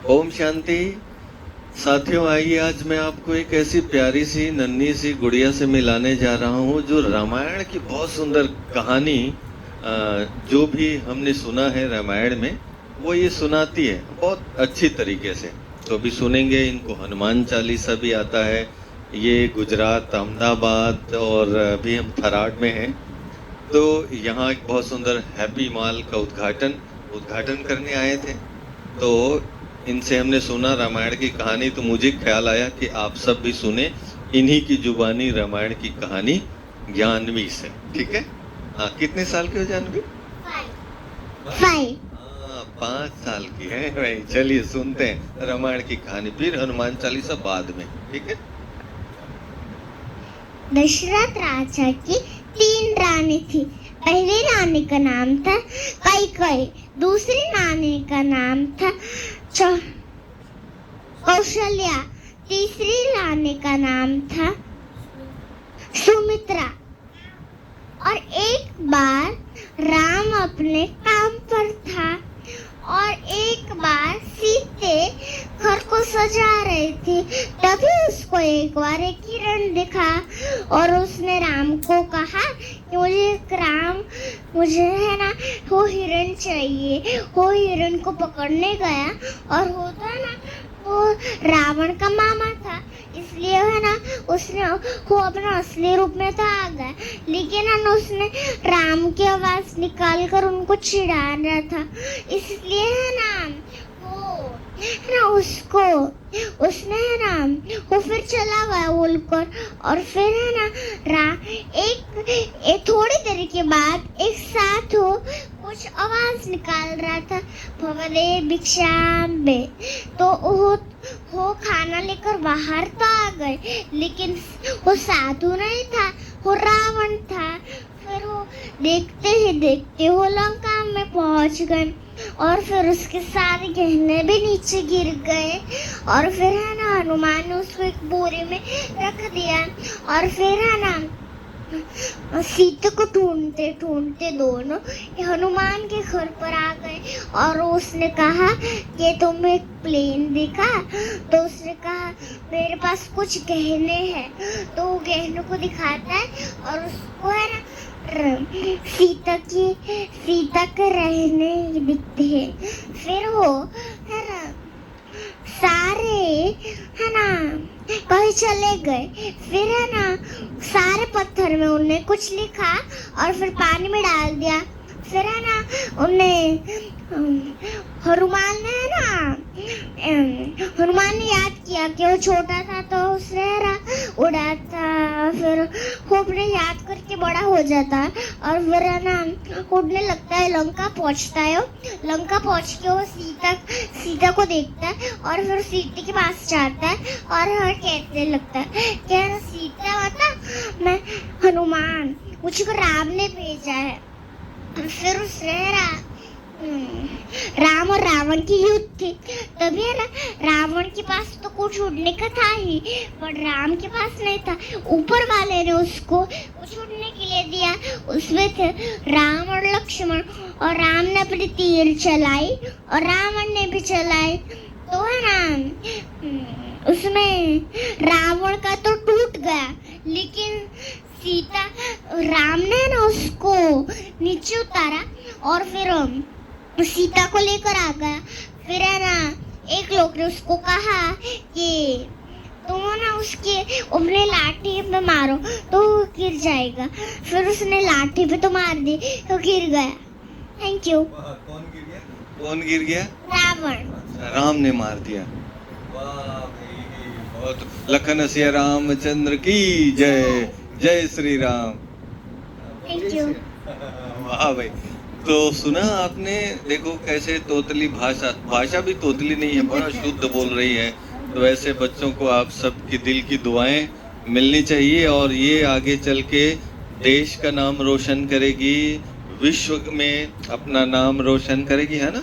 ओम शांति। साथियों, आइए आज मैं आपको एक ऐसी प्यारी सी नन्ही सी गुड़िया से मिलाने जा रहा हूँ जो रामायण की बहुत सुंदर कहानी जो भी हमने सुना है रामायण में वो ये सुनाती है बहुत अच्छी तरीके से। तो अभी सुनेंगे, इनको हनुमान चालीसा भी आता है। ये गुजरात अहमदाबाद और अभी हम थराद में हैं। तो यहाँ एक बहुत सुंदर हैप्पी मॉल का उद्घाटन करने आए थे। तो इनसे हमने सुना रामायण की कहानी, तो मुझे ख्याल आया कि आप सब भी सुने इन्हीं की जुबानी रामायण की कहानी जानवी से। ठीक है? हाँ, कितने साल की हो जानवी? 5 5 साल की है भाई। चलिए सुनते हैं रामायण की कहानी, फिर हनुमान चालीसा बाद में। ठीक है? दशरथ राजा की 3 रानी थी। पहली रानी का नाम था कैकई, दूसरी रानी का नाम था कौशल्या, तीसरी रानी का नाम था सुमित्रा। और एक बार राम अपने काम पर था और एक बार सीते घर को सजा रही थी। तभी उसको एक बार एक हिरण दिखा और उसने राम को कहा कि मुझे है ना वो हिरण चाहिए। वो हिरण को पकड़ने गया और होता है ना वो रावण का मामा था, इसलिए है ना उसने वो अपना असली रूप में तो आ गया, लेकिन है ना उसने राम की आवाज निकाल कर उनको चिढ़ा रहा था। इसलिए है ना उसने है ना वो फिर चला गया बोलकर। और फिर है ना एक थोड़ी देर के बाद एक साधु कुछ आवाज निकाल रहा था, भवदे भिक्षाम्बे। तो वो खाना लेकर बाहर तो आ गए, लेकिन वो साधु नहीं था, वो रावण था। फिर वो देखते ही देखते वो लंका में पहुंच गए और फिर उसके सारे गहने भी नीचे गिर गए। और फिर है ना हनुमान ने उसको एक बोरे में रख दिया। और फिर है ना सीता को ढूंढते ढूंढते दोनों हनुमान के घर पर आ गए और उसने कहा कि तुम एक प्लेन देखा? तो उसने कहा मेरे पास कुछ गहने हैं। तो वो गहनों को दिखाता है और उसको है ना सीता के रहने दिखते हैं। फिर वो है ना सारे है ना कहीं चले गए। फिर है ना सारे पत्थर में उन्हें कुछ लिखा और फिर पानी में डाल दिया। फिर है ना उन्हें हनुमान ने याद किया कि वो छोटा था तो उसने उड़ा था। फिर वो अपने याद करके बड़ा हो जाता है और फिर है ना उड़ने लगता है, लंका पहुंचता है। लंका पहुंच के वो सीता को देखता है और फिर सीता के पास जाता है और कहने लगता है कि सीता माता, मैं हनुमान, मुझको राम ने भेजा है। फिर उसने राम और रावण की युद्ध थी। तभी है ना रावण के पास तो कुछ उड़ने का था ही, पर राम के पास नहीं था। ऊपर वाले ने उसको कुछ उड़ने के लिए दिया, उसमें थे राम और लक्ष्मण। और राम ने अपनी तीर चलाई और रावण ने भी चलाई। तो है ना उसमें रावण का तो टूट गया, लेकिन राम ने ना उसको नीचे उतारा और फिर सीता को लेकर आ गया। फिर है ना एक लोग ने उसको कहा कि तुम ना उसके अपने लाठी पे मारो तो गिर जाएगा। फिर उसने लाठी पे तो मार दी तो गिर गया। Thank you. कौन गिर गया? रावण। राम ने मार दिया। वाह भाई, बहुत। लखन सिया रामचंद्र की जय। जय श्री राम। Thank you. वाह भाई। तो सुना आपने? देखो कैसे तोतली भाषा भी तोतली नहीं है, बड़ा शुद्ध बोल रही है। तो ऐसे बच्चों को आप सबकी दिल की दुआएं मिलनी चाहिए और ये आगे चल के देश का नाम रोशन करेगी, विश्व में अपना नाम रोशन करेगी, है ना?